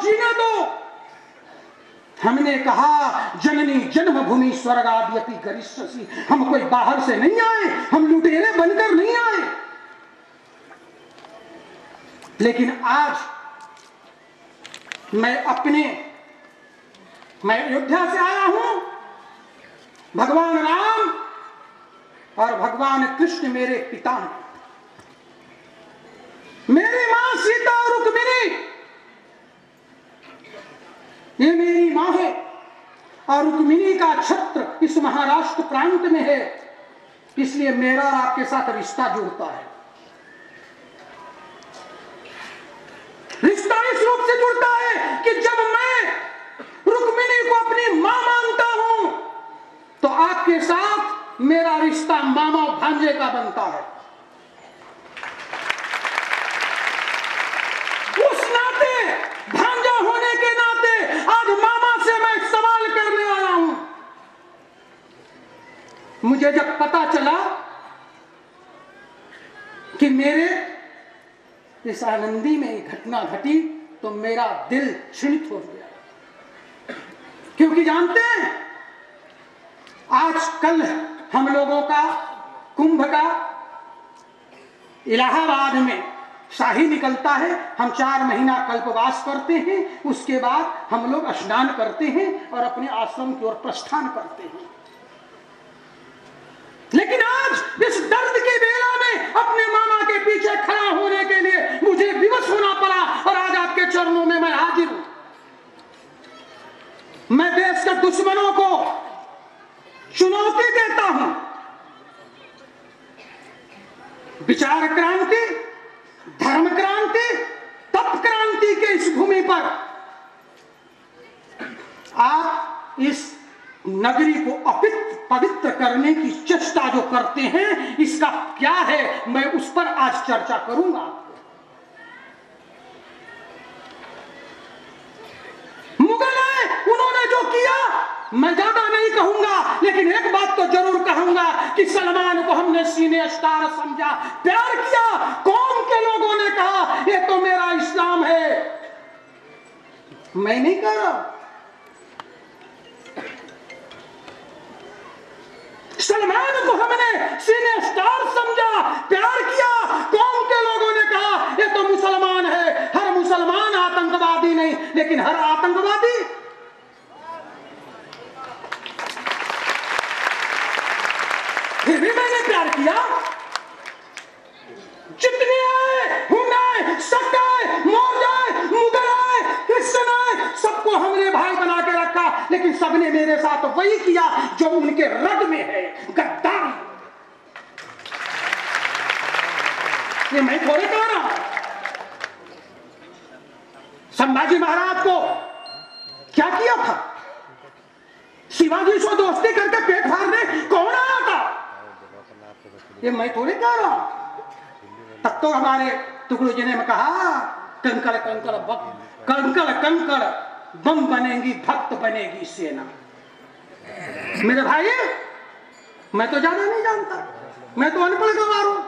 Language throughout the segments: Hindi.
जीने दो। हमने कहा जननी जन्मभूमि स्वर्गाद्यपि गरिष्यसि, हम कोई बाहर से नहीं आए, हम लुटेरे बनकर नहीं आए। लेकिन आज मैं अयोध्या से आया हूं। भगवान राम और भगवान कृष्ण मेरे पिता हैं, मेरी मां सीता और रुक्मिणी ये मेरी मां है, और रुक्मिणी का छत्र इस महाराष्ट्र प्रांत में है, इसलिए मेरा और आपके साथ रिश्ता जुड़ता है। रिश्ता इस रूप से जुड़ता है कि जब मैं रुक्मिणी को अपनी मां मानता हूं तो आपके साथ मेरा रिश्ता मामा भांजे का बनता है। उस नाते, भांजा होने के नाते आज मामा से मैं सवाल करने आया हूं। मुझे जब पता चला कि मेरे इस आनंदी में एक घटना घटी तो मेरा दिल क्षीणित हो गया, क्योंकि जानते हैं आज कल हम लोगों का कुंभ का इलाहाबाद में शाही निकलता है। हम 4 महीना कल्पवास करते हैं, उसके बाद हम लोग स्नान करते हैं और अपने आश्रम की ओर प्रस्थान करते हैं। लेकिन आज इस दर्द की बेला में अपने मामा के पीछे खड़ा होने के लिए मुझे विवश होना पड़ा, और आज आपके चरणों में मैं हाजिर हूं। मैं देश के दुश्मनों को चुनौती देता हूं। विचार क्रांति, धर्म क्रांति, तप क्रांति के इस भूमि पर आप इस नगरी को पवित्र करने की चेष्टा जो करते हैं, इसका क्या है, मैं उस पर आज चर्चा करूंगा। मुगल है, उन्होंने जो किया मैं ज्यादा नहीं कहूंगा, लेकिन एक बात तो जरूर कहूंगा कि सलमान को हमने सीने स्टार समझा, प्यार किया। कौम के लोगों ने कहा ये तो मेरा इस्लाम है। मैं नहीं कह रहा, सलमान को हमने सीने स्टार समझा, प्यार किया। कौम के लोगों ने कहा ये तो मुसलमान है। हर मुसलमान आतंकवादी नहीं, लेकिन हर आतंकवादी फिर भी मैंने प्यार किया। जितने आए, हुंडे, सट्टे, मौर्य, मुगल, क्रिश्चियन, सबको हमने भाई बना के रखा, लेकिन सबने मेरे साथ वही किया जो उनके रग में है, गद्दारी। ये मैं थोड़े कह रहा हूं। संभाजी महाराज को क्या किया था? शिवाजी से दोस्ती करके पेट फाड़ने कौन आया था? ये मैं थोड़े कह रहा हूं। तब तो हमारे टुकड़ू जी ने कहा कंकड़ कंकड़ कंकड़ कंकड़ बम बनेगी, भक्त बनेगी सेना। मेरे भाई, मैं तो ज्यादा नहीं जानता, मैं तो अनपढ़ गवार हूं,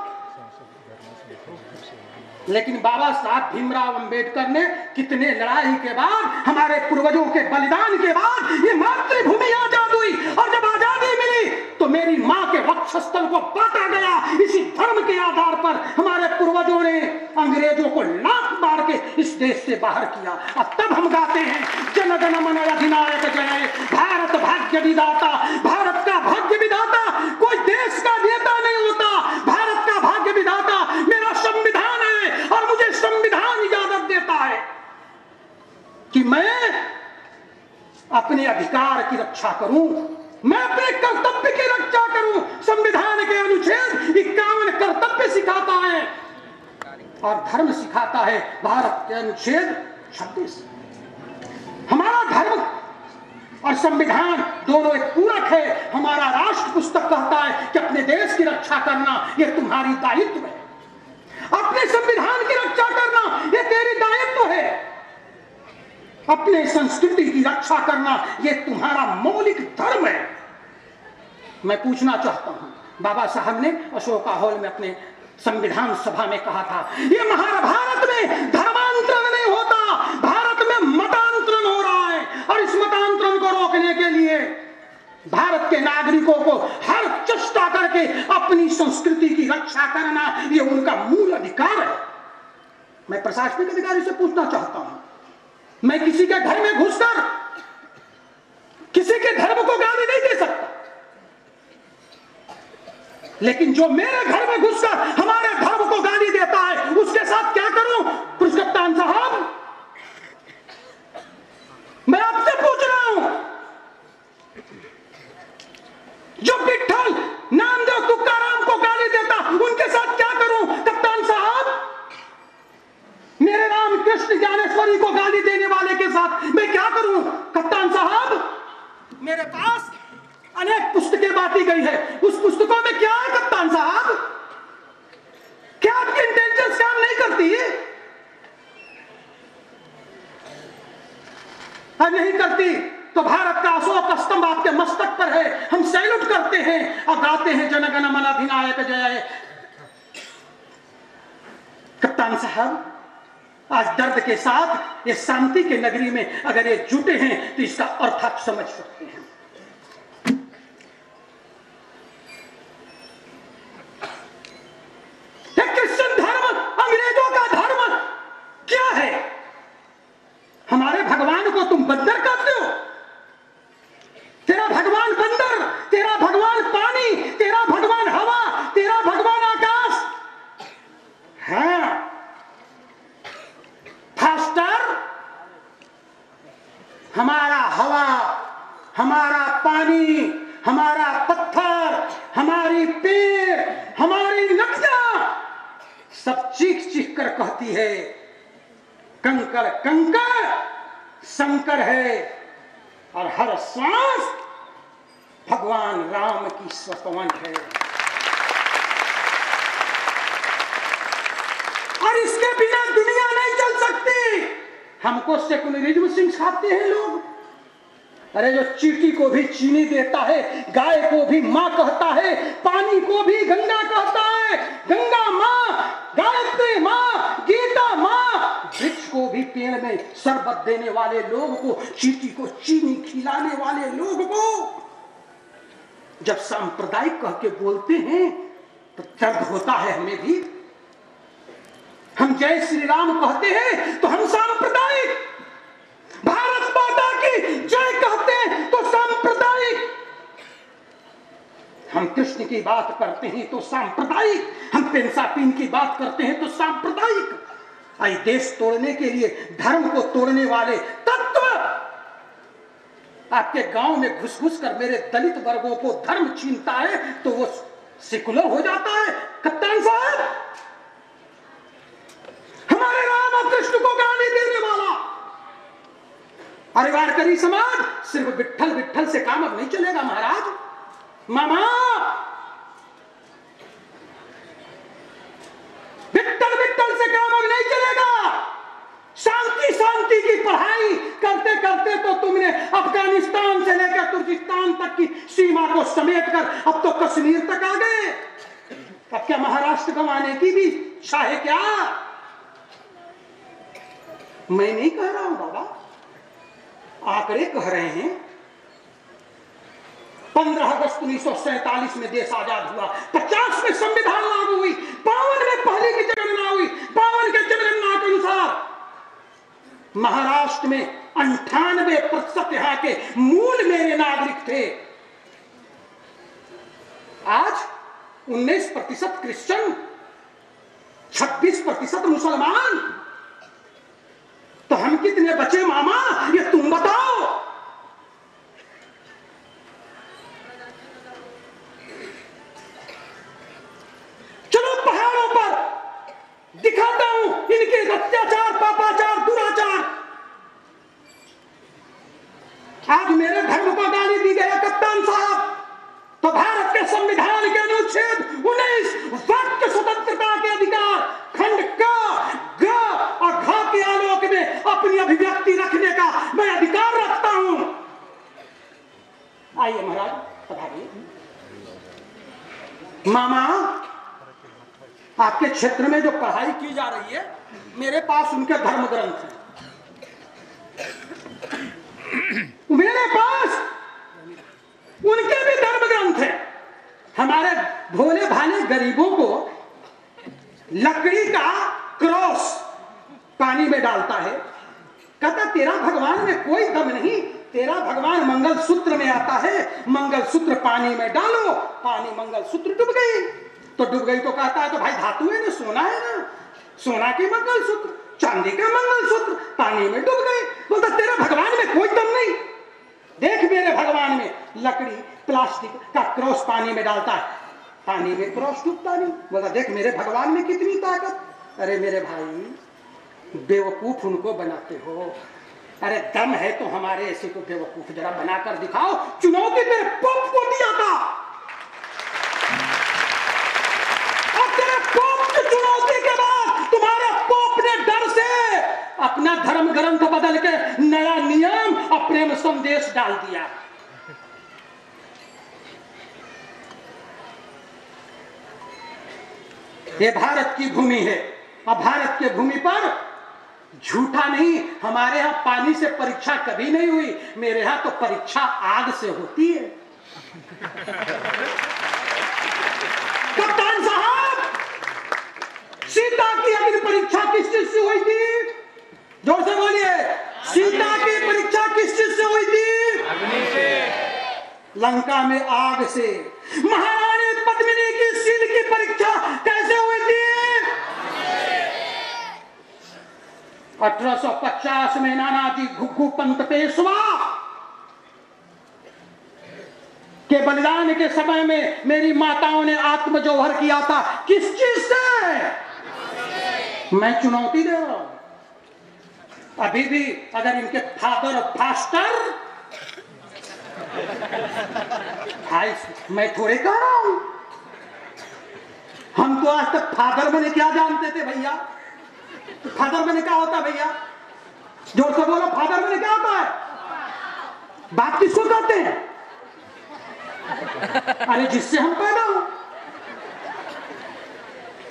लेकिन बाबा साहब भीमराव अंबेडकर ने कितने लड़ाई के बाद, हमारे पूर्वजों के बलिदान के बाद ये मातृभूमि आजाद हुई। और जब आजादी मिली तो मेरी मां के वक्षस्थल को बांटा गया। इसी धर्म के आधार पर हमारे पूर्वजों ने अंग्रेजों को लात मार के इस देश से बाहर किया। और तब हम गाते हैं जन गण मन अधिनायक जय, भारत भाग्य विधाता, भारत का भाग्य विधाता। कोई देश का नेता नहीं होता, भारत का भाग्य विधाता मेरा संविधान है। और मुझे संविधान इजाजत देता है कि मैं अपने अधिकार की रक्षा करूं, मैं अपने कर्तव्य की रक्षा करूं। संविधान के अनुच्छेद 51 कर्तव्य सिखाता है और धर्म सिखाता है। भारत के अनुच्छेद 26। हमारा धर्म और संविधान दोनों एक पूरक है। हमारा राष्ट्र पुस्तक कहता है कि अपने देश की रक्षा करना यह तुम्हारी दायित्व है, अपने संविधान की रक्षा करना यह तेरी दायित्व है, अपने संस्कृति की रक्षा करना यह तुम्हारा मौलिक धर्म है। मैं पूछना चाहता हूं, बाबा साहब ने अशोका हॉल में अपने संविधान सभा में कहा था, यह महाभारत में धर्मांतरण नहीं होता, भारत में मत के लिए भारत के नागरिकों को हर चेष्टा करके अपनी संस्कृति की रक्षा करना, यह उनका मूल अधिकार है। मैं प्रशासनिक अधिकारी से पूछना चाहता हूं, मैं किसी के घर में घुसकर किसी के धर्म को गाली नहीं दे सकता, लेकिन जो मेरे घर में घुसकर हमारे धर्म को गाली देता है उसके साथ क्या करूं? पुलिस कप्तान साहब, मैं आपसे पूछ रहा हूं, जो विठ्ठल नामदेव तुकाराम को गाली देता उनके साथ क्या करूं? कप्तान साहब, मेरे राम कृष्ण ज्ञानेश्वरी को गाली देने वाले के साथ मैं क्या करूं? कप्तान साहब, मेरे पास अनेक पुस्तकें बांटी गई है, उस पुस्तकों में क्या है कप्तान साहब? क्या आपकी इंटेलिजेंस काम नहीं करती है? नहीं करती तो भारत का अशोक स्तंभ आपके मस्तक पर है, हम सैल्यूट करते हैं और गाते हैं जनगण मन अधिनायक जय। कप्तान साहब, आज दर्द के साथ ये शांति के नगरी में अगर ये जुटे हैं तो इसका अर्थ आप समझ सकते हैं। क्रिश्चियन धर्म अंग्रेजों का धर्म क्या है? हमारे भगवान को तुम बंदर कहते हो। तेरा भगवान बंदर, तेरा भगवान पानी, तेरा भगवान हवा, तेरा भगवान आकाश। हाँ फास्टर, हमारा हवा, हमारा पानी, हमारा पत्थर, हमारी पेड़, हमारी नदियां सब चीख चीख कर कहती है कंकर कंकर शंकर है, और हर श्वास भगवान राम की स्वतवन है। और इसके बिना दुनिया नहीं चल सकती। हमको सेकुलरिज्म सिखाते हैं लोग। अरे जो चींटी को भी चीनी देता है, गाय को भी मां कहता है, पानी को भी गंगा कहता है, गंगा मां, गायत्री मां, गीता मां, वृक्ष को भी पेड़ में शरबत देने वाले लोग को, चींटी को चीनी खिलाने वाले लोग को जब सांप्रदायिक कह के बोलते हैं तो दर्द होता है हमें भी। हम जय श्री राम कहते हैं तो हम सांप्रदायिक, भारत माता की जय कहते हैं तो सांप्रदायिक, हम कृष्ण की बात करते हैं तो सांप्रदायिक, हम पेंसापीन की बात करते हैं तो सांप्रदायिक। आई देश तोड़ने के लिए धर्म को तोड़ने वाले तत्व आपके गांव में घुस घुस कर मेरे दलित वर्गों को धर्म छीनता है तो वो सेकुलर हो जाता है। कप्तान साहब, हमारे राम और कृष्ण को गाली देने वाला अरे वारकरी समाज सिर्फ विट्ठल विट्ठल से काम अब नहीं चलेगा महाराज। मामा, विट्ठल विट्ठल से काम अब नहीं चलेगा। शांति शांति की पढ़ाई करते करते तो तुमने अफगानिस्तान से लेकर तुर्किस्तान तक की सीमा को समेटकर अब तो कश्मीर तक आ गए। अब क्या महाराष्ट्र गंवाने की भी इच्छा है क्या? मैं नहीं कह रहा हूं बाबा, आंकड़े कह रहे हैं। 15 अगस्त 1947 में देश आजाद हुआ, 50 में संविधान लागू हुई, 52 में पहली की जनगणना हुई। 52 के जनगणना के अनुसार महाराष्ट्र में 98% यहां के मूल मेरे नागरिक थे। आज 19% क्रिश्चियन, 26% मुसलमान। तो हम कितने बचे मामा, ये तुम बताओ। चलो पहाड़ों पर दिखाता हूं इनके अत्याचार, पापाचार, दुराचार। आज मेरे धर्म को गाली दी गई कप्तान साहब, तो भारत के संविधान के अनुच्छेद 19 वाक्य स्वतंत्रता के अधिकार खंड क, ग और घ के आलोक में अपनी अभिव्यक्ति रखने का मैं अधिकार रखता हूं। आइए महाराज, पधारिए। मामा, आपके क्षेत्र में जो पढ़ाई की जा रही है, मेरे पास उनके धर्म ग्रंथ हैं। मेरे पास हमारे भोले भाले गरीबों को लकड़ी का क्रॉस पानी में डालता है, कहता तेरा भगवान में कोई दम नहीं, तेरा भगवान मंगलसूत्र में आता है, मंगलसूत्र पानी में डालो, पानी मंगलसूत्र डूब गई। तो डूब गई तो कहता है तो भाई धातु है ना, सोना है ना, सोना के मंगलसूत्र, चांदी का मंगलसूत्र पानी में डूब गए। बोलता तेरे भगवान में कोई दम नहीं, देख मेरे भगवान में लकड़ी प्लास्टिक का क्रॉस पानी में डालता है, पानी में क्रॉस डूबता नहीं। बोला देख मेरे भगवान में कितनी ताकत। अरे मेरे भाई बेवकूफ उनको बनाते हो, अरे दम है तो हमारे ऐसे को बेवकूफ जरा बनाकर दिखाओ। चुनौती तेरे पोप को दिया था और तेरे पोप की चुनौती के बाद तुम्हारे पोप ने डर से अपना धर्म ग्रंथ बदल के नया नियम और प्रेम संदेश डाल दिया। ये भारत की भूमि है और भारत के भूमि पर झूठा नहीं, हमारे यहाँ पानी से परीक्षा कभी नहीं हुई, मेरे यहाँ तो परीक्षा आग से होती है। कप्तान साहब, सीता की अग्नि परीक्षा किस चीज से हुई थी? जोर से बोलिए, सीता की परीक्षा किस चीज से हुई थी? अग्नि से, लंका में आग से। महारानी पद्मिनी की शील की परीक्षा कैसे हुई थी? 1850 में नानाजी घुग्गू पंत पेशवा के बलिदान के समय में मेरी माताओं ने आत्मजोहर किया था, किस चीज से? मैं चुनौती दे रहा हूं। अभी भी अगर इनके फादर फास्टर, भाई मैं थोड़े कह रहा हूं, हम तो आज तक फादर मैंने क्या जानते थे भैया? फादर मैंने क्या होता है भैया? जोर से बोलो, फादर मैंने क्या होता है? बाप किसको कहते हैं? अरे जिससे हम पैदा हो।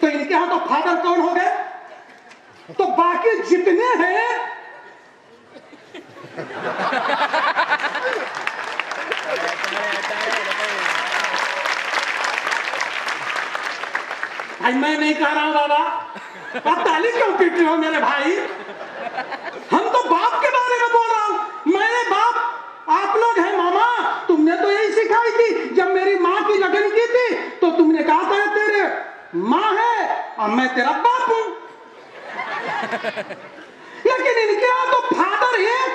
तो इनके यहां तो फादर कौन हो गए? तो बाकी जितने हैं भाई, मैं नहीं कह रहा हूं बाबा, आप ताली क्यों पीट रहे हो मेरे भाई? हम तो बाप के बारे में बोल रहा हूं। मेरे बाप आप लोग हैं मामा, तुमने तो यही सिखाई थी। जब मेरी माँ की लगन की थी तो तुमने कहा था तेरे माँ है और मैं तेरा बाप हूं। लेकिन इनके यहां तो फादर एक,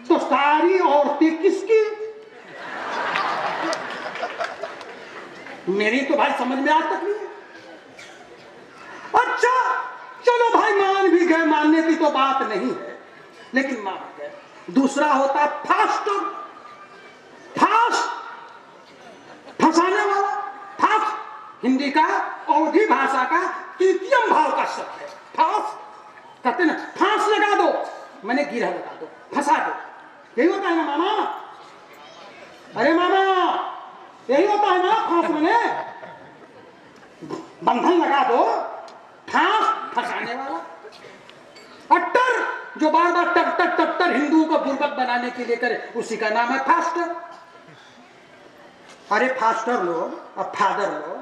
तो सारी औरतें किसकी? मेरी तो भाई समझ में आज तक नहीं है। अच्छा चलो भाई, मान भी गए, मानने की तो बात नहीं है, लेकिन मान गए। दूसरा होता है फास्टर, फास्ट, फंसाने वाला। फास्ट हिंदी का, अवधी भाषा का तृतीयम भाव का शब्द है। फास्ट कहते ना, फांस लगा दो, मैंने गिरह लगा दो, फंसा दो, यही होता है ना मामा? अरे मामा, यही होता है ना फांस? मैंने बंधन लगा दो, फांस फंसाने वाला। अट्टर जो बार बार टट्टर टट्टर हिंदुओं को बुर्बक बनाने के लिए करे, उसी का नाम है फास्टर। अरे फास्टर लोग और फादर लोग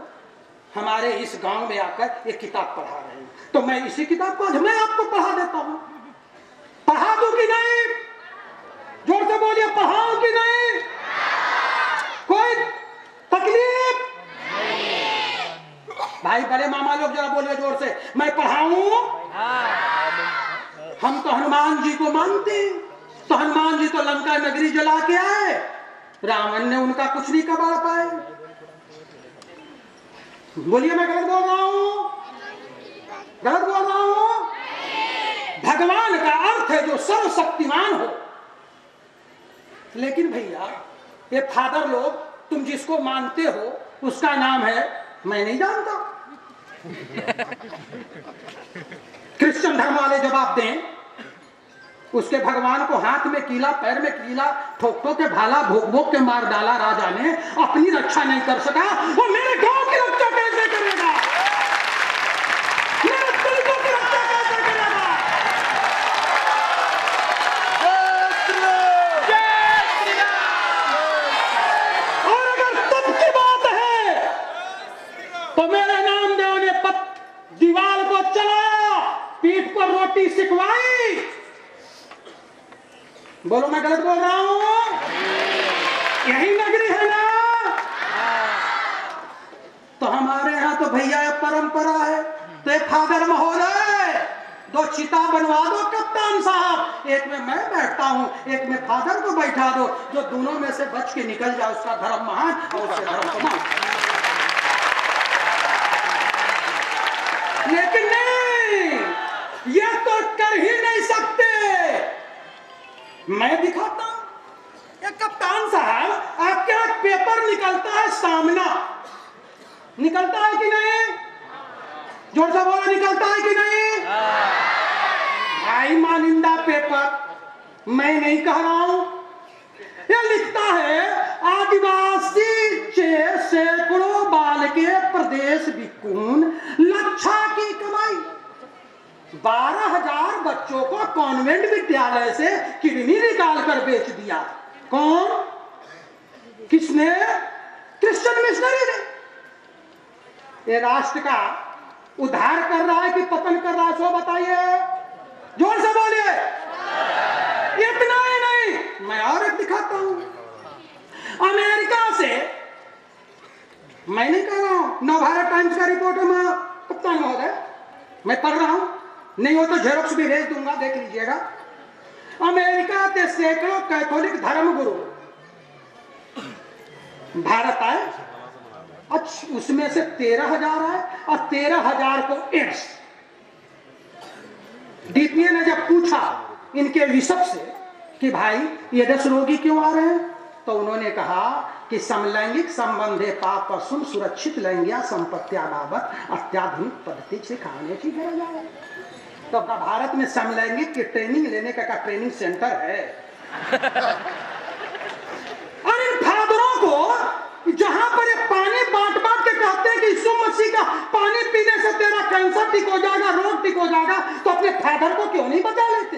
हमारे इस गांव में आकर एक किताब पढ़ा रहे हैं, तो मैं इसी किताब को आज मैं आपको पढ़ा देता हूं। पढ़ा दूं कि नहीं? जोर से बोलिए, पढ़ाऊं कि नहीं? कोई तकलीफ? भाई बड़े मामा लोग जरा बोलिए जोर से, मैं पढ़ाऊं? हम तो हनुमान जी को मानते, तो हनुमान जी तो लंका नगरी जला के आए, रावण ने उनका कुछ नहीं कबाड़ पाए। बोलिए मैं गलत बोल रहा हूं? गलत बोल रहा हूं? भगवान का अर्थ है जो सर्वशक्तिमान हो। लेकिन भैया ये फादर लोग, तुम जिसको मानते हो उसका नाम है, मैं नहीं जानता। क्रिश्चियन धर्म वाले जवाब दें, उसके भगवान को हाथ में कीला, पैर में कीला, ठोक ठोक के भाला भोग भोग के मार डाला राजा ने, अपनी रक्षा नहीं कर सका, वो मेरे गांव की रक्षा कैसे करेगा? मेरे दलितों की रक्षा कैसे करेगा? और अगर तब की बात है दीवार को चलाया, पीठ पर रोटी सिकवाई। बोलो मैं गलत बोल रहा हूं? यही नगरी है ना? तो हमारे यहाँ तो भैया ये परंपरा है। तो एक फादर महोदय, 2 चिता बनवा दो कप्तान साहब, एक में मैं बैठता हूं, एक में फादर को बैठा दो, जो दोनों में से बच के निकल जाए उसका धर्म महान और उसके धर्म को मान। लेकिन नहीं, ये तो कर ही नहीं सकते। मैं दिखाता हूं। कप्तान साहब, आपके यहाँ पेपर निकलता है सामना, निकलता है कि नहीं? जोर से बोलो, निकलता है कि नहीं? भाई मानिंदा पेपर मैं नहीं कह रहा हूं। यह लिखता है आदिवासी सैकड़ों बाल के प्रदेश विकून लक्षा की कमाई। 12,000 बच्चों को कॉन्वेंट विद्यालय से किडनी निकाल कर बेच दिया। कौन? किसने? क्रिश्चियन मिशनरी ने। ये राष्ट्र का उद्धार कर रहा है कि पतन कर रहा है? सो बताइए, जोर से बोलिए। इतना ही नहीं, मैं और एक दिखाता हूं। अमेरिका से, मैं नहीं कह रहा हूं, नवभारत टाइम्स का रिपोर्ट है कप्तान महोदय, मैं पढ़ रहा हूं, नहीं हो तो जेरोक्स भी भेज दूंगा, देख लीजिएगा। अमेरिका के सैकड़ों कैथोलिक धर्मगुरु भारत आए, अच्छा उसमें से 13,000 आए और 13,000 को एड्स। डीपीए ने जब पूछा इनके बिशप से कि भाई ये 10 रोगी क्यों आ रहे हैं, तो उन्होंने कहा कि समलैंगिक संबंधे पाप पशु सुरक्षित लैंगिक संपत्तिया बाबत अत्याधुनिक पद्धति से खाने की गरज है। तो भारत में समलैंगिक की ट्रेनिंग लेने का ट्रेनिंग सेंटर है। और इन फादरों को जहां पर ये पानी बांट बांट के कहते हैं कि यीशु मसीह का पानी पीने से तेरा कैंसर ठीक हो जाएगा, रोग ठीक हो जाएगा, तो अपने फादर को क्यों नहीं बचा लेते?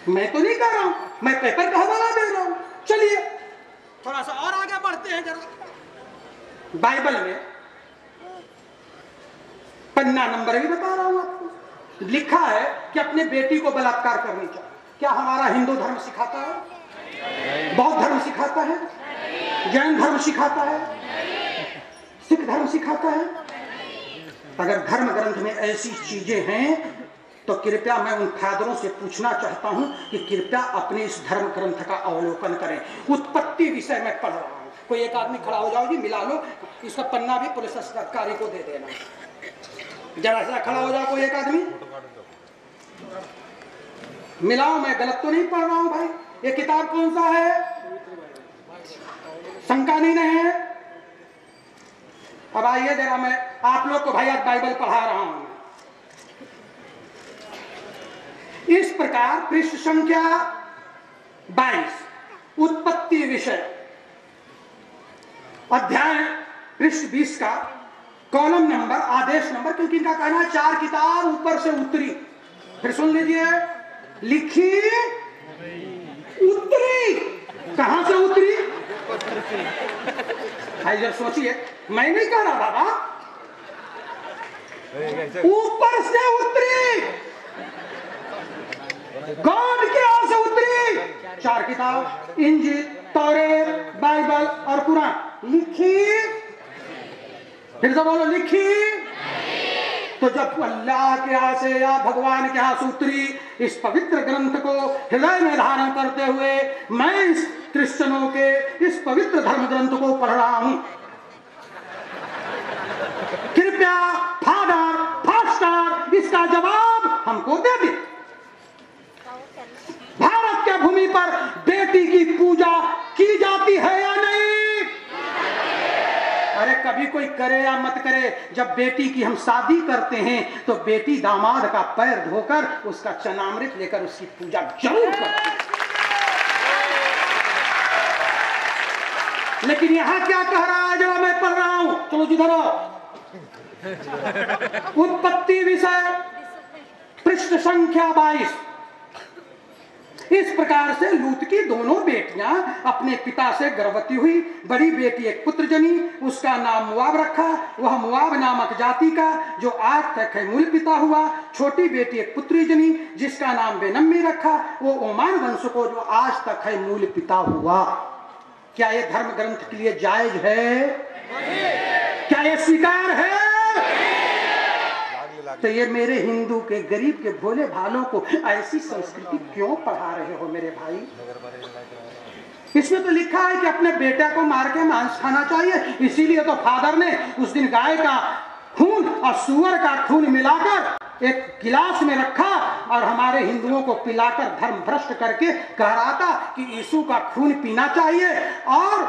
मैं तो नहीं कर रहा हूं, मैं पेपर का हवाला दे रहा हूं। चलिए थोड़ा सा और आगे बढ़ते हैं जरा। बाइबल में पन्ना नंबर भी बता रहा हूं आपको, लिखा है कि अपने बेटी को बलात्कार करनी चाहिए। क्या हमारा हिंदू धर्म सिखाता है? बौद्ध धर्म सिखाता है? जैन धर्म सिखाता है? सिख धर्म सिखाता है? अगर धर्म ग्रंथ में ऐसी चीजें हैं तो कृपया मैं उन फादरों से पूछना चाहता हूं कि कृपया अपने इस धर्म ग्रंथ का अवलोकन करें। उत्पत्ति विषय में पढ़ रहा हूं। कोई एक आदमी खड़ा हो जाओ जी, मिला लो इसका पन्ना भी पुलिस अधिकारी को दे देना। जरा सा खड़ा हो जाओ कोई एक आदमी, मिलाओ। मैं गलत तो नहीं पढ़ रहा हूं भाई? ये किताब कौन सा है? शंका नहीं है? अब आइए जरा, मैं आप लोग को भाई आज बाइबल पढ़ा रहा हूं। इस प्रकार पृष्ठ संख्या 22 उत्पत्ति विषय अध्याय पृष्ठ 20 का कॉलम नंबर आदेश नंबर, क्योंकि इनका कहना है 4 किताब ऊपर से उतरी। फिर सुन लीजिए, लिखी उतरी। कहां से उतरी? भाई जब सोचिए, मैं नहीं कह रहा बाबा, ऊपर से उतरी। गॉड के यहां से उतरी। 4 किताब, इंजील, तौरेत, बाइबल और कुरान लिखी। फिर से बोलो, लिखी। तो जब अल्लाह के यहाँ से या भगवान के यहाँ से उतरी, इस पवित्र ग्रंथ को हृदय में धारण करते हुए मैं इस क्रिश्चियनों के इस पवित्र धर्म ग्रंथ को पढ़ रहा हूं। कृपया फादर फास्टर इसका जवाब हमको दे दे। भारत के भूमि पर बेटी की पूजा की जाती है या नहीं? अरे कभी कोई करे या मत करे, जब बेटी की हम शादी करते हैं तो बेटी दामाद का पैर धोकर उसका चनामृत लेकर उसकी पूजा जरूर करती है। लेकिन यहां क्या कह रहा है, जब मैं पढ़ रहा हूं, चलो जिधर उत्पत्ति विषय पृष्ठ संख्या 22 इस प्रकार से लूत की दोनों बेटियां अपने पिता से गर्भवती हुई। बड़ी बेटी एक पुत्र जनी, उसका नाम मुआब रखा। वह मुआब नामक जाति का जो आज तक है मूल पिता हुआ। छोटी बेटी एक पुत्री जनी जिसका नाम बेनम्मी रखा, वो ओमान वंश को जो आज तक है मूल पिता हुआ। क्या ये धर्म ग्रंथ के लिए जायज है? क्या ये स्वीकार है? तो ये मेरे हिंदू के गरीब के भोले भालों को ऐसी संस्कृति क्यों पढ़ा रहे हो मेरे भाई? इसमें तो लिखा है कि अपने बेटे को मार के मांस खाना चाहिए, इसीलिए तो फादर ने उस दिन गाय का खून और सुअर का खून मिलाकर एक गिलास में रखा और हमारे हिंदुओं को पिलाकर धर्म भ्रष्ट करके कह रहा था कि यीशु का खून पीना चाहिए और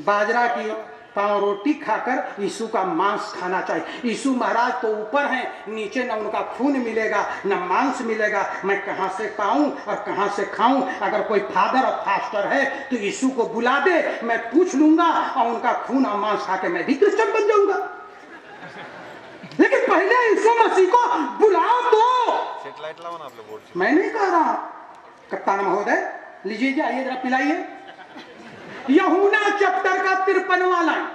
बाजरा की पाव रोटी खाकर यीशु का मांस खाना चाहिए। यीशु महाराज तो ऊपर हैं, नीचे न उनका खून मिलेगा न मांस मिलेगा। मैं कहां से पाऊं और कहां से खाऊं? अगर कोई फादर और फास्टर है तो यीशु को बुला दे, मैं पूछ लूंगा और उनका खून और मांस खा के मैं भी क्रिश्चियन बन जाऊंगा। लेकिन पहले यीशु मसीह को बुलाओ तो। मैं नहीं कह रहा। कप्तान महोदय लीजिए, आइए जरा पिलाइए। यूहन्ना चैप्टर का 53वां लाइन।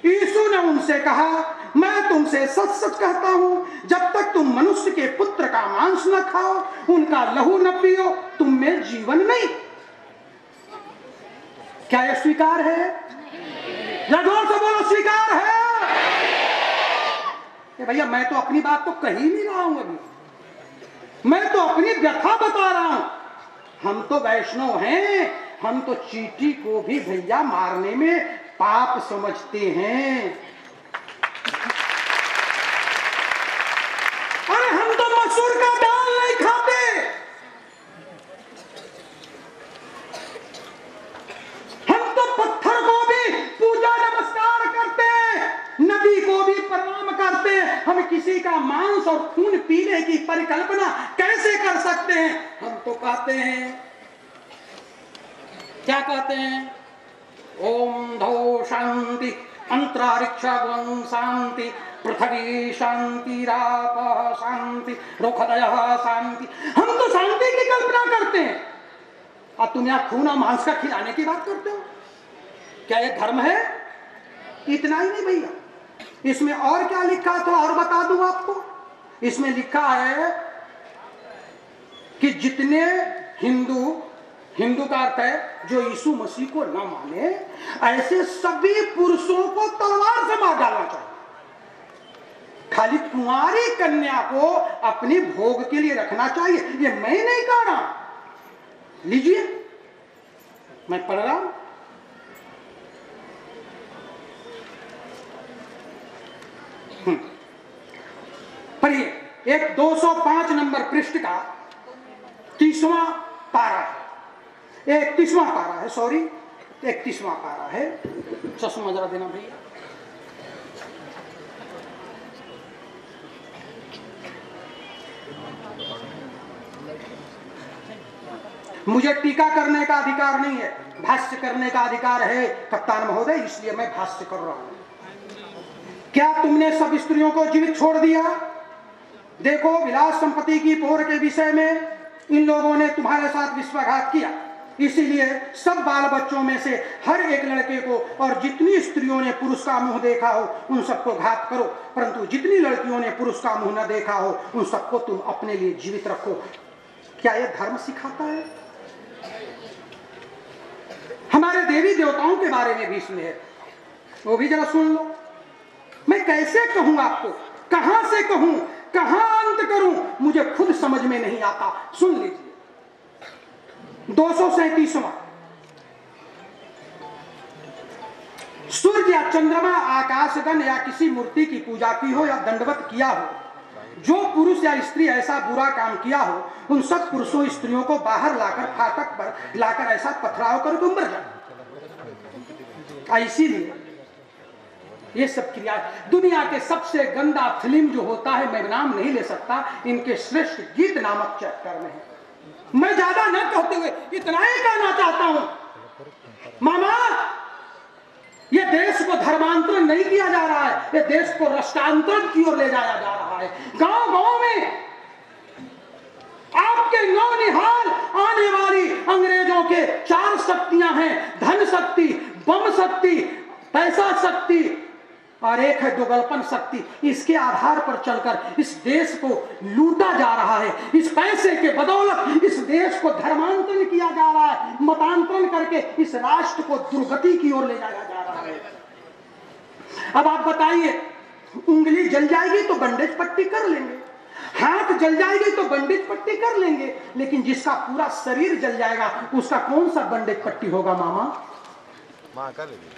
यीशु ने उनसे कहा, मैं तुमसे सच सच कहता हूं, जब तक तुम मनुष्य के पुत्र का मांस न खाओ, उनका लहू न पियो, तुम में जीवन नहीं। क्या यह स्वीकार है? या जोर से बोलो, स्वीकार है? भैया मैं तो अपनी बात तो कह ही नहीं रहा हूं अभी, मैं तो अपनी व्यथा बता रहा हूं। हम तो वैष्णव हैं, हम तो चींटी को भी भैया मारने में पाप समझते हैं। अरे हम तो मसूर का दाल नहीं खाते, हम तो पत्थर को भी पूजा नमस्कार करते, नदी को भी प्रणाम करते। हम किसी का मांस और खून पीने की परिकल्पना कैसे कर सकते हैं? हम तो कहते हैं, क्या कहते हैं? ओम धौ शांति, अंतरिक्ष शांति, पृथ्वी शांति, राप शांति, रुखदय शांति। हम तो शांति की कल्पना करते हैं और तुम यहाँ खून और मांस का खिलाने की बात करते हो। क्या ये धर्म है? इतना ही नहीं भैया, इसमें और क्या लिखा है थोड़ा और बता दूं आपको। इसमें लिखा है कि जितने हिंदू का अर्थ है जो यीशु मसीह को न माने, ऐसे सभी पुरुषों को तलवार से मार डालना चाहिए। खाली कुंवारी कन्या को अपनी भोग के लिए रखना चाहिए। ये मैं नहीं कह रहा, लीजिए मैं पढ़ रहा हूं। पढ़िए, एक 205 नंबर पृष्ठ का 30वां पारा है, 31वां पारा है, सॉरी 31वां पारा है। चश्मा जरा देना भैया। मुझे टीका करने का अधिकार नहीं है, भाष्य करने का अधिकार है कप्तान महोदय, इसलिए मैं भाष्य कर रहा हूं। क्या तुमने सब स्त्रियों को जीवित छोड़ दिया? देखो, विलास संपत्ति की पोर के विषय में इन लोगों ने तुम्हारे साथ विश्वासघात किया, इसीलिए सब बाल बच्चों में से हर एक लड़के को और जितनी स्त्रियों ने पुरुष का मुंह देखा हो उन सबको घात करो, परंतु जितनी लड़कियों ने पुरुष का मुंह न देखा हो उन सबको तुम अपने लिए जीवित रखो। क्या यह धर्म सिखाता है? हमारे देवी देवताओं के बारे में भी इसमें है, वो भी जरा सुन लो। मैं कैसे कहूं आपको, कहां से कहूं, कहां अंत करूं, मुझे खुद समझ में नहीं आता। सुन लीजिए, 237वां। सूर्य या चंद्रमा, आकाशगण या किसी मूर्ति की पूजा की हो या दंडवत किया हो, जो पुरुष या स्त्री ऐसा बुरा काम किया हो, उन सब पुरुषों स्त्रियों को बाहर लाकर फाटक पर लाकर ऐसा पथराव कर तुम मर जाओ। इसीलिए ये सब क्रिया दुनिया के सबसे गंदा फिल्म जो होता है, मैं नाम नहीं ले सकता, इनके श्रेष्ठ गीत नामक चैप्टर में है। मैं ज्यादा न कहते हुए इतना ही कहना चाहता हूं, मामा ये देश को धर्मांतरण नहीं किया जा रहा है, ये देश को राष्ट्रांतरण की ओर ले जाया जा रहा है। गांव गांव में आपके नौनिहाल आने वाली अंग्रेजों के 4 शक्तियां हैं, धन शक्ति, बम शक्ति, पैसा शक्ति और एक है दोगलपन शक्ति। इसके आधार पर चलकर इस देश को लूटा जा रहा है। इस पैसे के बदौलत इस देश को धर्मांतरण किया जा रहा है, मतांतरण करके इस राष्ट्र को दुर्गति की ओर ले जाया जा रहा है। अब आप बताइए, उंगली जल जाएगी तो बैंडेज पट्टी कर लेंगे, हाथ जल जाएगी तो बैंडेज पट्टी कर लेंगे, लेकिन जिसका पूरा शरीर जल जाएगा उसका कौन सा बैंडेज पट्टी होगा मामा? कर लेंगे।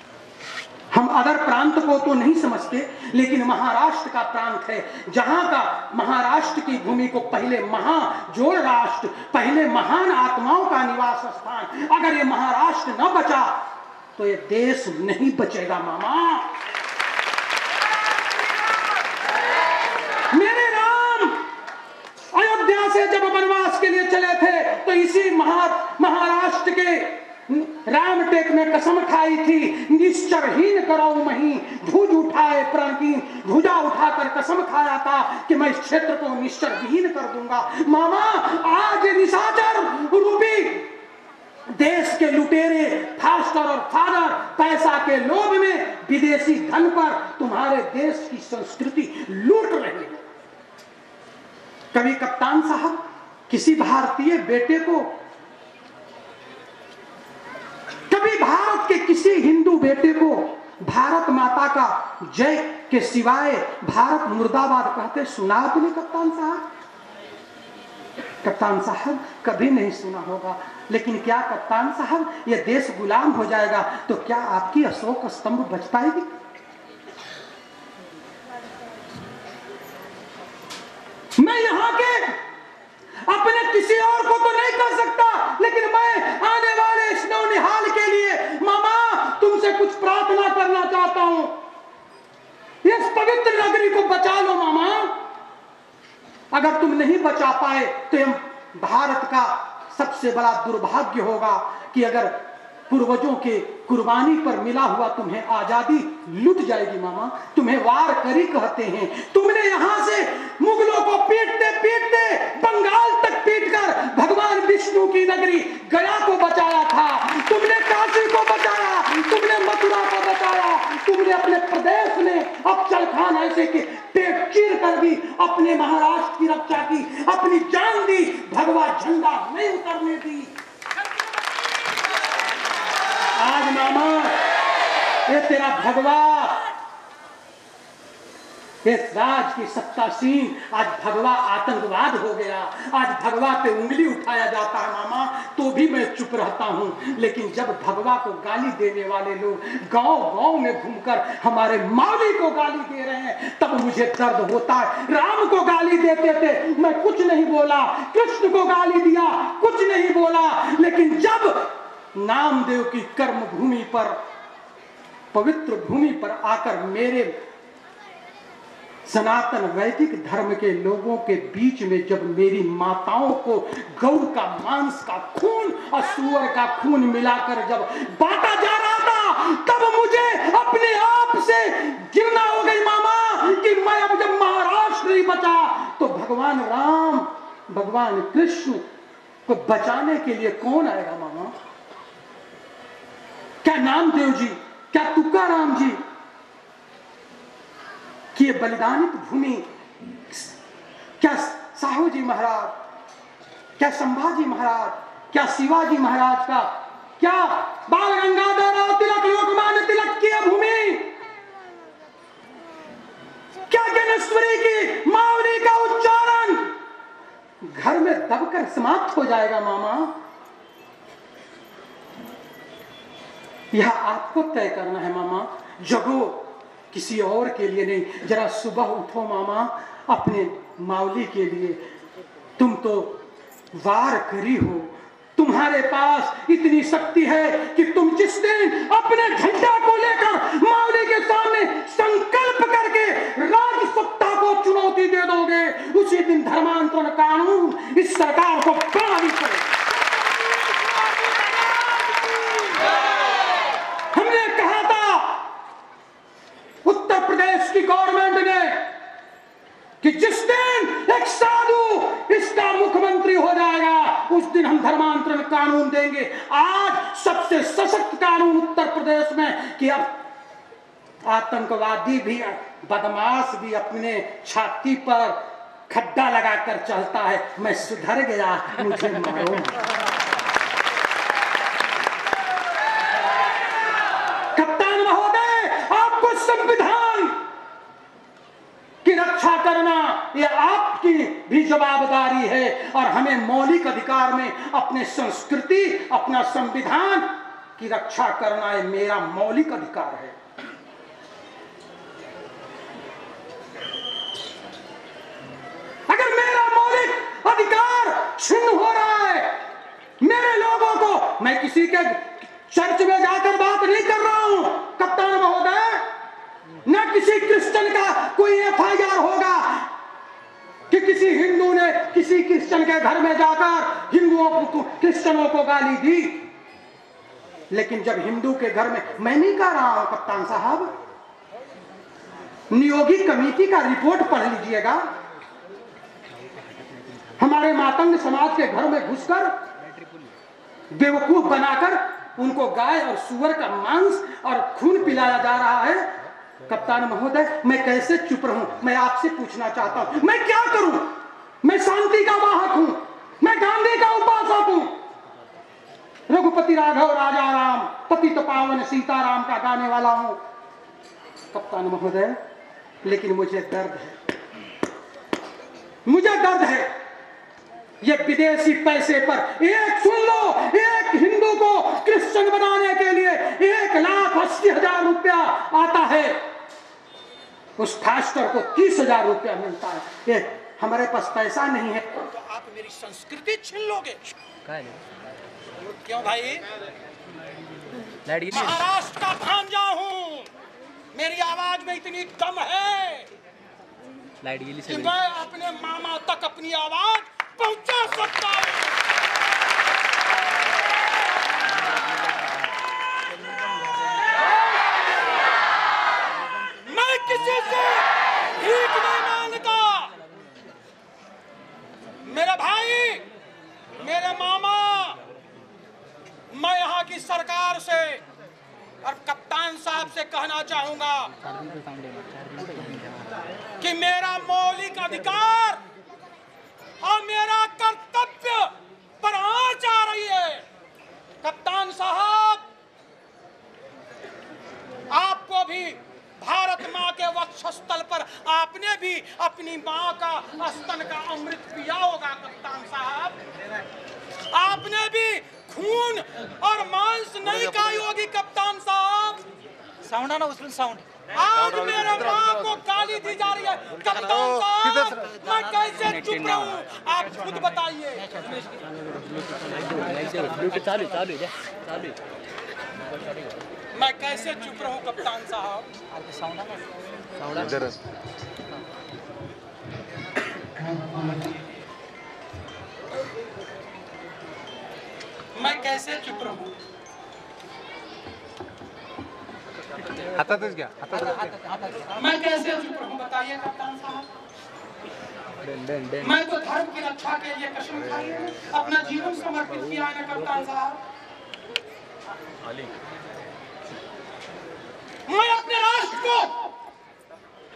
हम अदर प्रांत को तो नहीं समझते, लेकिन महाराष्ट्र का प्रांत है, जहां का महाराष्ट्र की भूमि को पहले महाजोड़ राष्ट्र, पहले महान आत्माओं का निवास स्थान, अगर ये महाराष्ट्र न बचा तो ये देश नहीं बचेगा मामा। मेरे राम अयोध्या से जब वनवास के लिए चले थे तो इसी महाराष्ट्र के रामटेक में कसम खाई थी, निश्चरहीन करो मही भुज उठाए प्रण की, भुजा उठाकर कसम खाया था कि मैं इस क्षेत्र को निश्चर विहीन कर दूंगा। मामा, आज निशाचर रूपी देश के लुटेरे फास्टर और फादर पैसा के लोभ में विदेशी धन पर तुम्हारे देश की संस्कृति लूट रहे हैं। कभी कप्तान साहब किसी भारतीय बेटे को, कभी भारत के किसी हिंदू बेटे को भारत माता का जय के सिवाय भारत मुर्दाबाद कहते सुना आपने कप्तान साहब? कप्तान साहब कभी नहीं सुना होगा। लेकिन क्या कप्तान साहब ये देश गुलाम हो जाएगा तो क्या आपकी अशोक स्तंभ बच पाएगी? मैं यहाँ के अपने किसी और को तो नहीं कर सकता, लेकिन मैं आने वाले इस नौनिहाल के लिए मामा तुमसे कुछ प्रार्थना करना चाहता हूं। इस पवित्र नगरी को बचा लो मामा। अगर तुम नहीं बचा पाए तो भारत का सबसे बड़ा दुर्भाग्य होगा कि अगर पूर्वजों के कुर्बानी पर मिला हुआ तुम्हें आजादी लुट जाएगी मामा। तुम्हें वार करी कहते हैं। तुमने यहां से मुगलों को पीटते पीटते बंगाल तक पीटकर भगवान विष्णु की नगरी गया को बचाया था। तुमने काशी को बचाया, तुमने मथुरा को बचाया, तुमने अपने प्रदेश में अफजल खान ऐसे के पेट चीर कर दी, अपने महाराष्ट्र की रक्षा की, अपनी जान दी, भगवा झंडा नहीं उतरने दी। आज मामा ये तेरा भगवा, इस राज की सत्तासीन आज भगवा आतंकवाद हो गया। आज भगवा पे उंगली उठाया जाता है मामा, तो भी मैं चुप रहता हूं। लेकिन जब भगवा को गाली देने वाले लोग गांव गांव में घूमकर हमारे माली को गाली दे रहे हैं तब मुझे दर्द होता है। राम को गाली देते थे, मैं कुछ नहीं बोला, कृष्ण को गाली दिया, कुछ नहीं बोला, लेकिन जब नामदेव की कर्म भूमि पर, पवित्र भूमि पर आकर मेरे सनातन वैदिक धर्म के लोगों के बीच में जब मेरी माताओं को गौ का मांस का खून और सूअर का खून मिलाकर जब बांटा जा रहा था, तब मुझे अपने आप से गिरना हो गई मामा कि मैं अब जब महाराष्ट्र नहीं बचा तो भगवान राम, भगवान कृष्ण को बचाने के लिए कौन आएगा मामा? क्या नामदेव जी, क्या तुकाराम जी कि ये बलिदानित भूमि, क्या साहू जी महाराज, क्या संभाजी महाराज, क्या शिवाजी महाराज का, क्या बाल गंगाधर तिलक, लोकमान्य तिलक की भूमि, क्या ज्ञानेश्वरी की मावली का उच्चारण घर में दबकर समाप्त हो जाएगा मामा? यह आपको तय करना है मामा। जगो, किसी और के लिए नहीं। जरा सुबह उठो मामा, अपने मावली के लिए। तुम तो वार करी हो, तुम्हारे पास इतनी शक्ति है कि तुम जिस दिन अपने झंडा को लेकर मावली के सामने संकल्प करके राज सत्ता को चुनौती दे दोगे, उसी दिन धर्मांतरण कानून इस सरकार को प्रभावित करेगा। हमने कहा था उत्तर प्रदेश की गवर्नमेंट ने कि जिस दिन एक साधु इसका मुख्यमंत्री हो उस दिन हम धर्मांतरण कानून देंगे। आज सबसे सशक्त कानून उत्तर प्रदेश में कि अब आतंकवादी भी, बदमाश भी अपने छाती पर खड्डा लगाकर चलता है, मैं सुधर गया, मुझे मारो। कप्तान महोदय, आपको संविधान की रक्षा करना यह आपकी भी जवाबदारी है और हमें मौलिक अधिकार में अपने संस्कृति, अपना संविधान की रक्षा करना ये मेरा मौलिक अधिकार है। अगर मेरा मौलिक अधिकार छिन्न हो रहा है, मेरे लोगों को, मैं किसी के चर्च में जाकर बात नहीं कर रहा हूं कप्तान महोदय, न किसी क्रिश्चियन का कोई एफआईआर होगा कि किसी हिंदू ने किसी क्रिश्चियन के घर में जाकर हिंदुओं को, क्रिश्चियनों को गाली दी। लेकिन जब हिंदू के घर में, मैं नहीं कह रहा हूं कप्तान साहब, नियोगी कमेटी का रिपोर्ट पढ़ लीजिएगा। हमारे मातंग समाज के घर में घुसकर बेवकूफ बनाकर उनको गाय और सुअर का मांस और खून पिलाया जा रहा है। कप्तान महोदय, मैं कैसे चुप रहूं? मैं आपसे पूछना चाहता हूं, मैं क्या करूं? मैं शांति का वाहक हूं, मैं गांधी का उपासक हूं, रघुपति राघव राजा राम, पतित पावन सीताराम का गाने वाला हूं कप्तान महोदय। लेकिन मुझे दर्द है, मुझे दर्द है। ये विदेशी पैसे पर, एक सुन लो, एक हिंदू को क्रिश्चियन बनाने के लिए 1,80,000 रुपया आता है, उस फास्टर को 30,000 रुपया मिलता है। ये हमारे पास पैसा नहीं है तो आप मेरी संस्कृति छीन लोगे? क्यों भाई? महाराष्ट्र का भांजा हूँ, मेरी आवाज में इतनी दम है कि मैं अपने मामा तक अपनी आवाज पहुंचा सकता हूं। मैं किसी से भीख नहीं मांगता। मेरा भाई, मेरे मामा, मैं यहाँ की सरकार से और कप्तान साहब से कहना चाहूंगा कि मेरा मौलिक अधिकार और मेरा कर्तव्य पर आंच आ रही है। कप्तान साहब, आपको भी भारत माँ के वक्षस्थल पर आपने भी अपनी माँ का स्तन का अमृत पिया होगा। कप्तान साहब, आपने भी खून और मांस नहीं खाई होगी। कप्तान साहब, साउंड आना उसमें साउंड। आज मेरे माँ को गाली दी जा रही है। कप्तान साहब, मैं कैसे चुप रहूं? आप खुद बताइए। मैं कैसे चुप रहूं कप्तान साहब? मैं कैसे चुप रहूं? हातातच घ्या, मैं कैसे चुप रहूं बताइए कप्तान साहब? मैं तो धर्म की रक्षा के लिए कसम खाई है, अपना जीवन समर्पित किया है ना कप्तान साहब। मैं अपने राष्ट्र को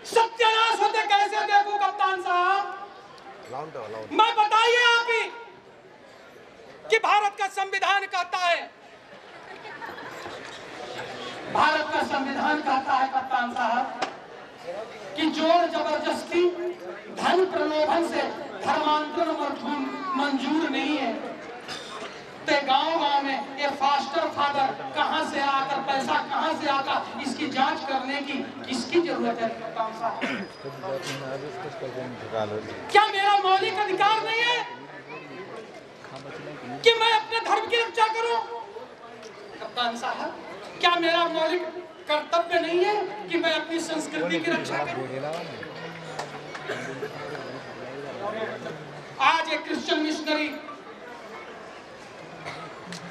सत्यानाश होते कैसे देखूं कप्तान साहब? मैं बताइए आप ही कि भारत का संविधान कहता है, भारत का संविधान कहता है कप्तान साहब कि जोर जबरदस्ती, धन प्रलोभन से धर्मांतरण मंजूर नहीं है। ते गांव-गांव में ये फास्टर फादर कहां से आकर, पैसा कहां से आता, इसकी जांच करने की किसकी जरूरत है कप्तान साहब? क्या मेरा मौलिक अधिकार नहीं है कि मैं अपने धर्म की रक्षा करूं? कप्तान साहब, क्या मेरा मौलिक कर्तव्य नहीं है कि मैं अपनी संस्कृति की रक्षा करूं? आज एक क्रिश्चियन मिशनरी,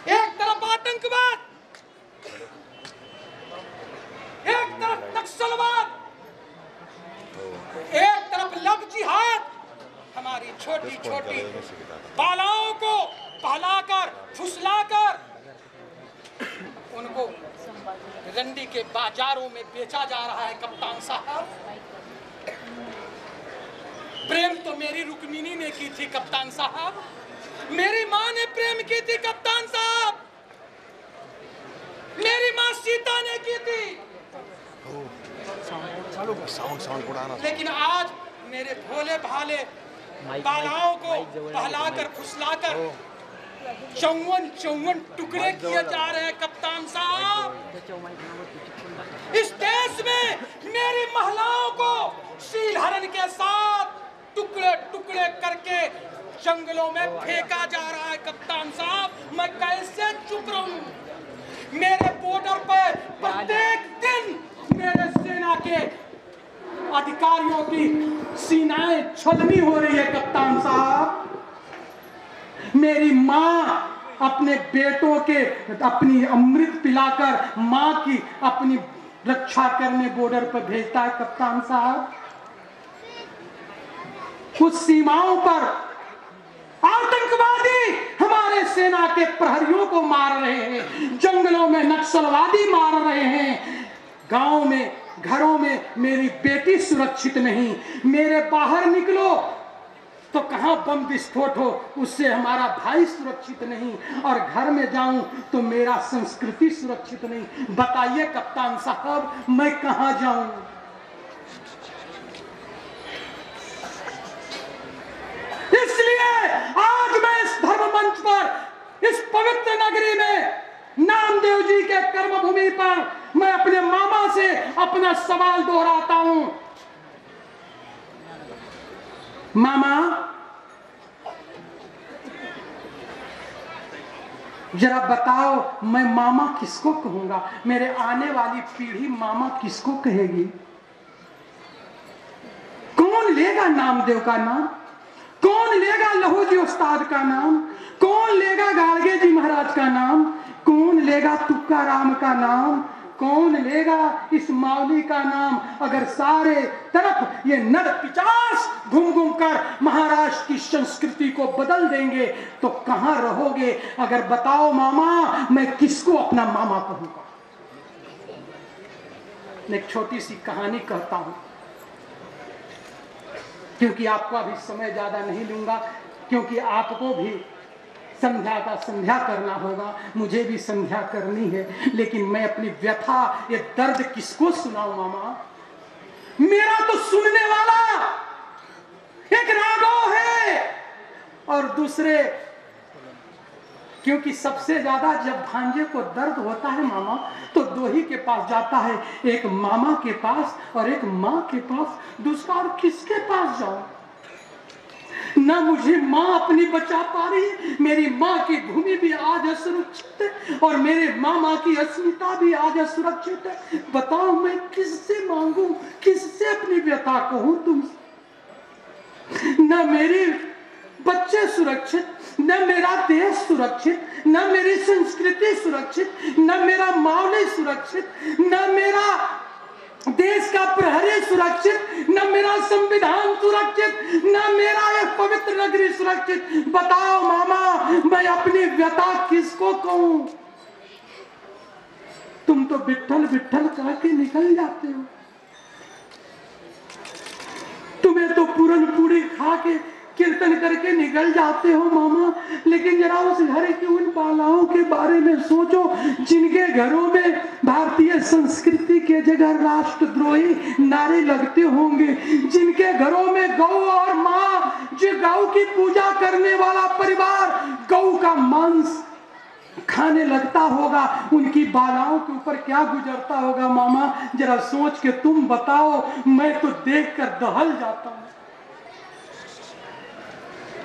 एक तरफ आतंकवाद, एक तरफ नक्सलवाद, एक तरफ लव जिहाद, हमारी छोटी छोटी बालाओं को बहलाकर फुसलाकर उनको रंडी के बाजारों में बेचा जा रहा है कप्तान साहब। प्रेम तो मेरी रुक्मिनी ने की थी कप्तान साहब, मेरी माँ ने प्रेम की थी कप्तान साहब, मेरी माँ सीता ने की थी। लेकिन आज मेरे भोले भाले बालाओं को बहलाकर फुसलाकर 54 टुकड़े किए जा रहे हैं कप्तान साहब। इस देश में मेरी महिलाओं को शीलहरण के साथ टुकड़े टुकड़े करके जंगलों में फेंका जा रहा है कप्तान साहब। मैं कैसे चुप रहूं? मेरे बॉर्डर पर प्रत्येक दिन मेरे सेना के अधिकारियों की सीनाएं छलनी हो रही है कप्तान साहब। मेरी माँ अपने बेटों के अपनी अमृत पिलाकर माँ की अपनी रक्षा करने बॉर्डर पर भेजता है कप्तान साहब। कुछ सीमाओं पर आतंकवादी हमारे सेना के प्रहरियों को मार रहे हैं, जंगलों में नक्सलवादी मार रहे हैं, गांव में घरों में मेरी बेटी सुरक्षित नहीं। मेरे बाहर निकलो तो कहां बम विस्फोट हो उससे हमारा भाई सुरक्षित नहीं, और घर में जाऊं तो मेरा संस्कृति सुरक्षित नहीं। बताइए कप्तान साहब मैं कहां जाऊं? इसलिए आज मैं इस धर्म मंच पर, इस पवित्र नगरी में, नामदेव जी के कर्मभूमि पर मैं अपने मामा से अपना सवाल दोहराता हूं। मामा, जरा बताओ मैं मामा किसको कहूंगा? मेरे आने वाली पीढ़ी मामा किसको कहेगी? कौन लेगा नामदेव का नाम? कौन लेगा लहू जी उस्ताद का नाम? कौन लेगा गाड़गे जी महाराज का नाम? कौन लेगा तुक्का राम का नाम? कौन लेगा इस मावली का नाम? अगर सारे तरफ ये नर पिचास घूम घूम कर महाराष्ट्र की संस्कृति को बदल देंगे तो कहां रहोगे? अगर बताओ मामा मैं किसको अपना मामा कहूंगा? एक छोटी सी कहानी कहता हूं, क्योंकि आपको अभी समय ज्यादा नहीं लूंगा, क्योंकि आपको भी संध्या करना होगा, मुझे भी संध्या करनी है। लेकिन मैं अपनी व्यथा, ये दर्द किसको सुनाऊं मामा? मेरा तो सुनने वाला एक राघव है और दूसरे, क्योंकि सबसे ज्यादा जब भांजे को दर्द होता है मामा तो दो ही के पास जाता है, एक मामा के पास और एक माँ के पास। दूसरा और किसके पास जाऊं? ना मुझे माँ अपनी बचा पा रही, मेरी माँ की भूमि भी आज असुरक्षित है और मेरे मामा की अस्मिता भी आज असुरक्षित है। बताओ मैं किससे मांगू, किससे अपनी व्यथा कहूं तुमसे? न मेरे बच्चे सुरक्षित, न मेरा देश सुरक्षित, न मेरी संस्कृति सुरक्षित, न मेरा मावली सुरक्षित, न मेरा देश का प्रहरी सुरक्षित, न मेरा संविधान सुरक्षित, न मेरा एक पवित्र नगरी सुरक्षित। बताओ मामा मैं अपनी व्यथा किसको कहूं? तुम तो विट्ठल विट्ठल कह के निकल जाते हो, तुम्हें तो पूरन पूरी खा के कीर्तन करके निकल जाते हो मामा। लेकिन जरा उस घर की उन बालाओं के बारे में सोचो जिनके घरों में भारतीय संस्कृति के जगह राष्ट्रद्रोही नारे लगते होंगे, जिनके घरों में गौ और माँ, जो गौ की पूजा करने वाला परिवार गौ का मांस खाने लगता होगा, उनकी बालाओं के ऊपर क्या गुजरता होगा मामा? जरा सोच के तुम बताओ, मैं तो देखकर दहल जाता हूं।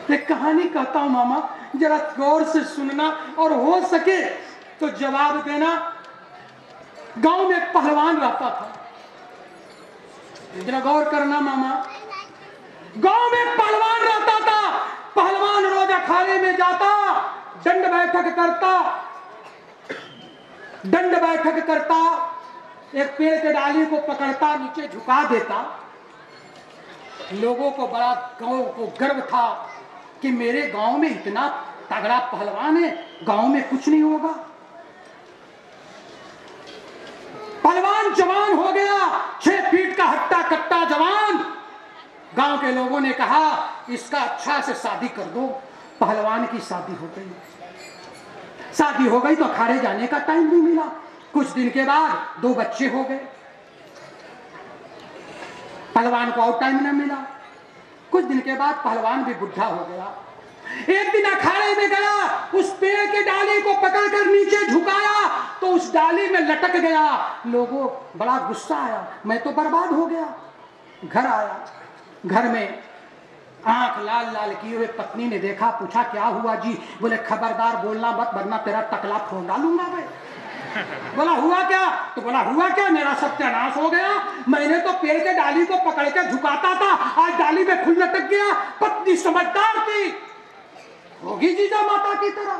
एक कहानी कहता हूं मामा, जरा गौर से सुनना और हो सके तो जवाब देना। गांव में एक पहलवान रहता था, जरा गौर करना मामा। गांव में एक पहलवान रहता था। पहलवान रोज अखाड़े में जाता, दंड बैठक करता, एक पेड़ के डाली को पकड़ता, नीचे झुका देता। लोगों को बड़ा गांव को गर्व था कि मेरे गांव में इतना तगड़ा पहलवान है, गांव में कुछ नहीं होगा। पहलवान जवान हो गया, 6 फीट का हट्टा कट्टा जवान। गांव के लोगों ने कहा इसका अच्छा से शादी कर दो। पहलवान की शादी हो गई। शादी हो गई तो अखाड़े जाने का टाइम नहीं मिला। कुछ दिन के बाद 2 बच्चे हो गए। पहलवान को और टाइम न मिला। कुछ दिन के बाद पहलवान भी बुढ़ा हो गया। एक दिन अखाड़े में गया, उस पेड़ के डाली को पकड़कर नीचे झुकाया तो उस डाली में लटक गया। लोगों बड़ा गुस्सा आया, मैं तो बर्बाद हो गया। घर आया, घर में आंख लाल लाल किए हुए पत्नी ने देखा, पूछा क्या हुआ जी? बोले खबरदार बोलना मत वरना तेरा टकला फोड़ डालूंगा मैं। बोला हुआ क्या? तो बोला हुआ क्या, मेरा सत्यानाश हो गया। मैंने तो पेड़ के डाली को पकड़ के झुकाता था, आज डाली में फूल लटक गया। पत्नी समझदार थी, होगी जीजा माता की तरह।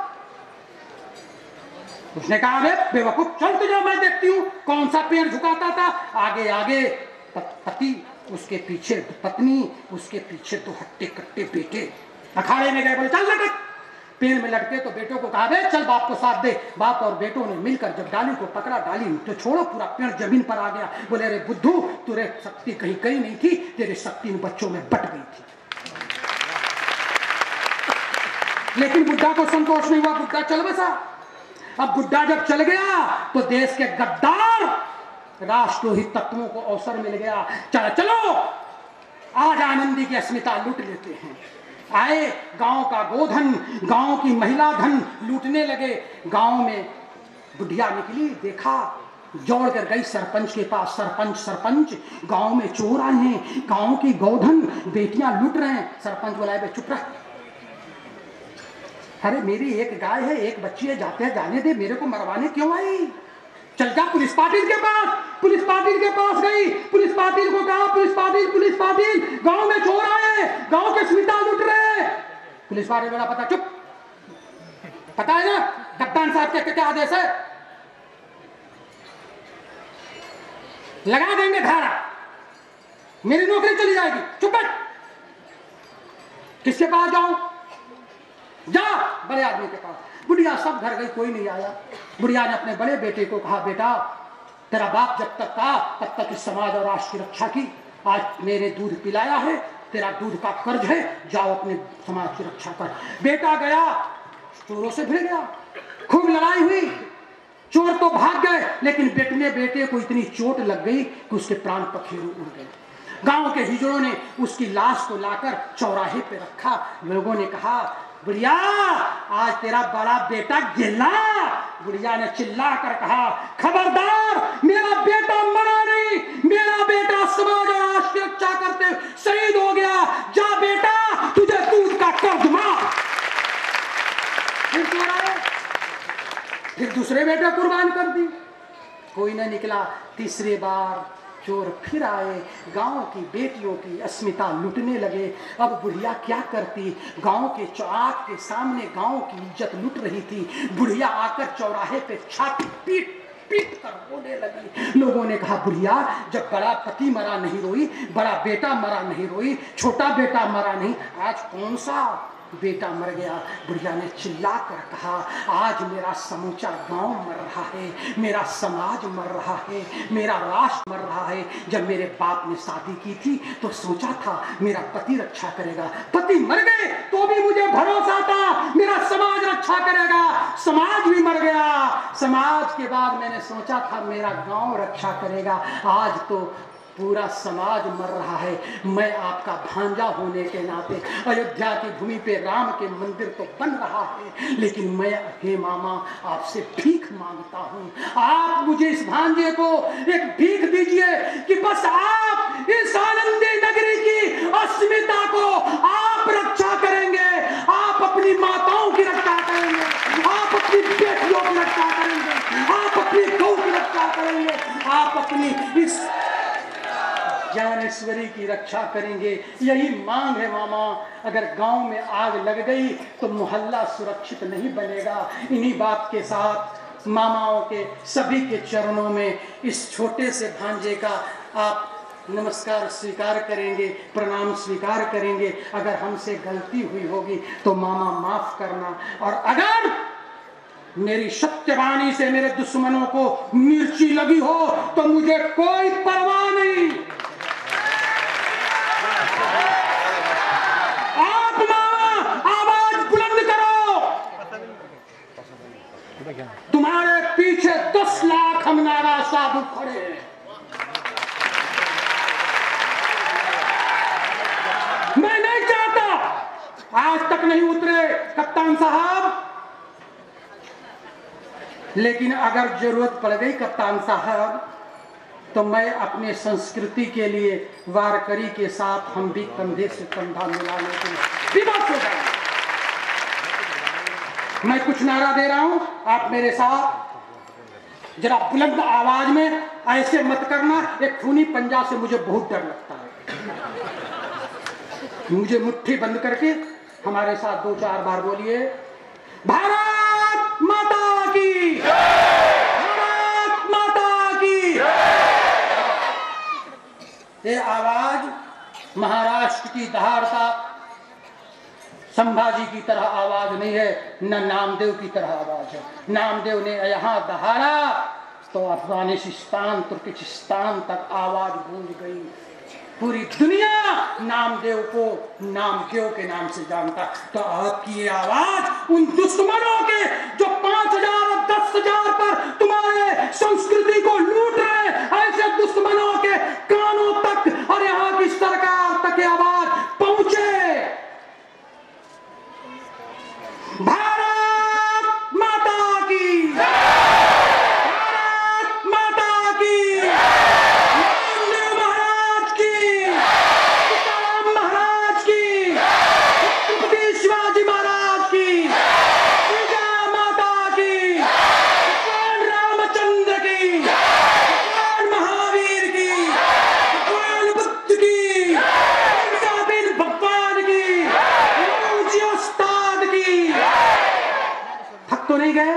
उसने कहा अरे बेवकूफ, चल तुझे मैं देखती हूँ कौन सा पेड़ झुकाता था। आगे आगे पति, उसके पीछे पत्नी, उसके पीछे 2 हट्टे कट्टे बेटे अखाड़े में गए। बोले चल लटक। पेड़ में लटके तो बेटों को कहा चल बाप को साथ दे। बाप और बेटों ने मिलकर जब डाली को पकड़ा, डाली तो छोड़ो, पूरा पेड़ जमीन पर आ गया। बोले अरे बुद्धू, तुरे शक्ति कहीं कहीं नहीं थी, तेरी शक्ति इन बच्चों में बट गई थी। लेकिन बुड्ढा को संतोष नहीं हुआ, बुड्ढा चल बसा। अब बुड्ढा जब चल गया तो देश के गद्दार राष्ट्रद्रोही तत्वों को अवसर मिल गया। चलो आज आनंदी की अस्मिता लूट लेते हैं। आए, गांव का गोधन, गांव की महिला धन लूटने लगे। गांव में बुढ़िया निकली, देखा, जोड़ कर गई सरपंच के पास। सरपंच गांव में चोर आए हैं, गांव की गोधन बेटियां लूट रहे हैं। सरपंच बोला बे चुप रह, अरे मेरी एक गाय है, एक बच्ची है, जाते हैं जाने दे, मेरे को मरवाने क्यों आई? चल जा पुलिस पाटिल के पास। पुलिस पाटिल के पास गई, पुलिस पाटिल को कहा पुलिस पाटिल गांव में चोर आए, गांव के स्मिता लूट रहे। पुलिस पाटिल बोला पता, चुप, पता है ना कप्तान साहब के क्या आदेश है? लगा देंगे धारा, मेरी नौकरी चली जाएगी। चुप बैठ। किसके पास जाऊं? जा बड़े आदमी के पास। बुढ़िया सब घर गई, कोई नहीं आया। बुढ़िया ने अपने बड़े बेटे को कहा बेटा, तेरा बाप जब तक था तब तक इस समाज और राष्ट्र की रक्षा की, आज मेरे दूध पिलाया है, तेरा दूध का कर्ज है, जाओ अपने समाज की रक्षा कर। बेटा गया, चोरों से भिड़ गया, खूब लड़ाई हुई, चोर तो भाग गए, लेकिन बेटे को इतनी चोट लग गई कि उसके प्राण पखेरु उड़ गए। गांव के हिजड़ों ने उसकी लाश को लाकर चौराहे पे रखा। लोगों ने कहा बुढ़िया आज तेरा बड़ा बेटा गिला। बुढ़िया ने चिल्ला कर कहा खबरदार, मेरा बेटा मरा नहीं, मेरा बेटा समाज और राष्ट्र की रक्षा करते शहीद हो गया। जा बेटा, तुझे दूध का कर्ज मार। फिर दूसरे बेटे कुर्बान कर दी, कोई न निकला। तीसरे बार चोर फिर आए, गांव की बेटियों की अस्मिता लूटने लगे। अब बुढ़िया क्या करती? गांव के चौक के सामने गांव की इज्जत लूट रही थी। बुढ़िया आकर चौराहे पे छाती पीट पीट कर रोने लगी। लोगों ने कहा बुढ़िया, जब बड़ा पति मरा नहीं रोई, बड़ा बेटा मरा नहीं रोई, छोटा बेटा मरा नहीं, आज कौन सा बेटा मर गया? बुढ़िया ने चिल्ला कर कहा आज मेरा समूचा गांव मर रहा है, मेरा समाज मर रहा है, मेरा राष्ट्र मर रहा है। जब मेरे बाप ने शादी की थी तो सोचा था मेरा पति रक्षा करेगा, पति मर गए तो भी मुझे भरोसा था मेरा समाज रक्षा करेगा, समाज भी मर गया। समाज के बाद मैंने सोचा था मेरा गांव रक्षा करेगा, आज तो पूरा समाज मर रहा है। मैं आपका भांजा होने के नाते अयोध्या की भूमि पे राम के मंदिर तो बन रहा है, लेकिन मैं हे मामा आपसे भीख मांगता हूँ, आप मुझे इस भांजे को एक भीख दीजिए कि बस आप इस आनंदी नगरी की अस्मिता को आप रक्षा करेंगे, आप अपनी माताओं की रक्षा करेंगे, आप अपनी बेटियों की रक्षा करेंगे, आप अपनी गौ की रक्षा करेंगे, आप अपनी इस ज्ञानेश्वरी की रक्षा करेंगे। यही मांग है मामा। अगर गांव में आग लग गई तो मोहल्ला सुरक्षित नहीं बनेगा। इन्हीं बात के साथ मामाओं के सभी के चरणों में इस छोटे से भांजे का आप नमस्कार स्वीकार करेंगे, प्रणाम स्वीकार करेंगे। अगर हमसे गलती हुई होगी तो मामा माफ करना। और अगर मेरी सत्यवाणी से मेरे दुश्मनों को मिर्ची लगी हो तो मुझे कोई परवाह नहीं। आप मामा आवाज बुलंद करो, तुम्हारे पीछे 10 लाख हम नारा साधु खड़े हैं। मैं नहीं चाहता, आज तक नहीं उतरे कप्तान साहब, लेकिन अगर जरूरत पड़ गई कप्तान साहब तो मैं अपने संस्कृति के लिए वारकरी के साथ हम भी कंधे से कंधा मिलाने के विवश हो जाएंगे। मैं कुछ नारा दे रहा हूं, आप मेरे साथ जरा बुलंद आवाज में, ऐसे मत करना, एक खूनी पंजा से मुझे बहुत डर लगता है। मुझे मुट्ठी बंद करके हमारे साथ 2-4 बार बोलिए, भारत माता की, भारत माता की। ये आवाज महाराष्ट्र की दहाड़ता संभाजी की तरह आवाज नहीं है, न नामदेव की तरह आवाज है। नामदेव ने यहाँ दहाड़ा तो अफगानिस्तान तुर्किस्तान तक आवाज गूंज गई। पूरी दुनिया नामदेव को नामदेव के नाम से जानता। तो आपकी ये आवाज उन दुश्मनों के जो 5,000 और 10,000 पर तुम्हारे संस्कृति को लूट रहे, ऐसे दुश्मनों के कानों तक और यहाँ की सरकार तक ये आवाज पहुंचे। भारत माता की, भारत माता की, नामदेव महाराज की, तुकाराम महाराज की, छत्रपति शिवाजी महाराज की, विजय माता की, भगवान रामचंद्र की, भगवान महावीर की, भगवान बुद्ध की, भगवान की, उस्ताद की। थक तो नहीं गए?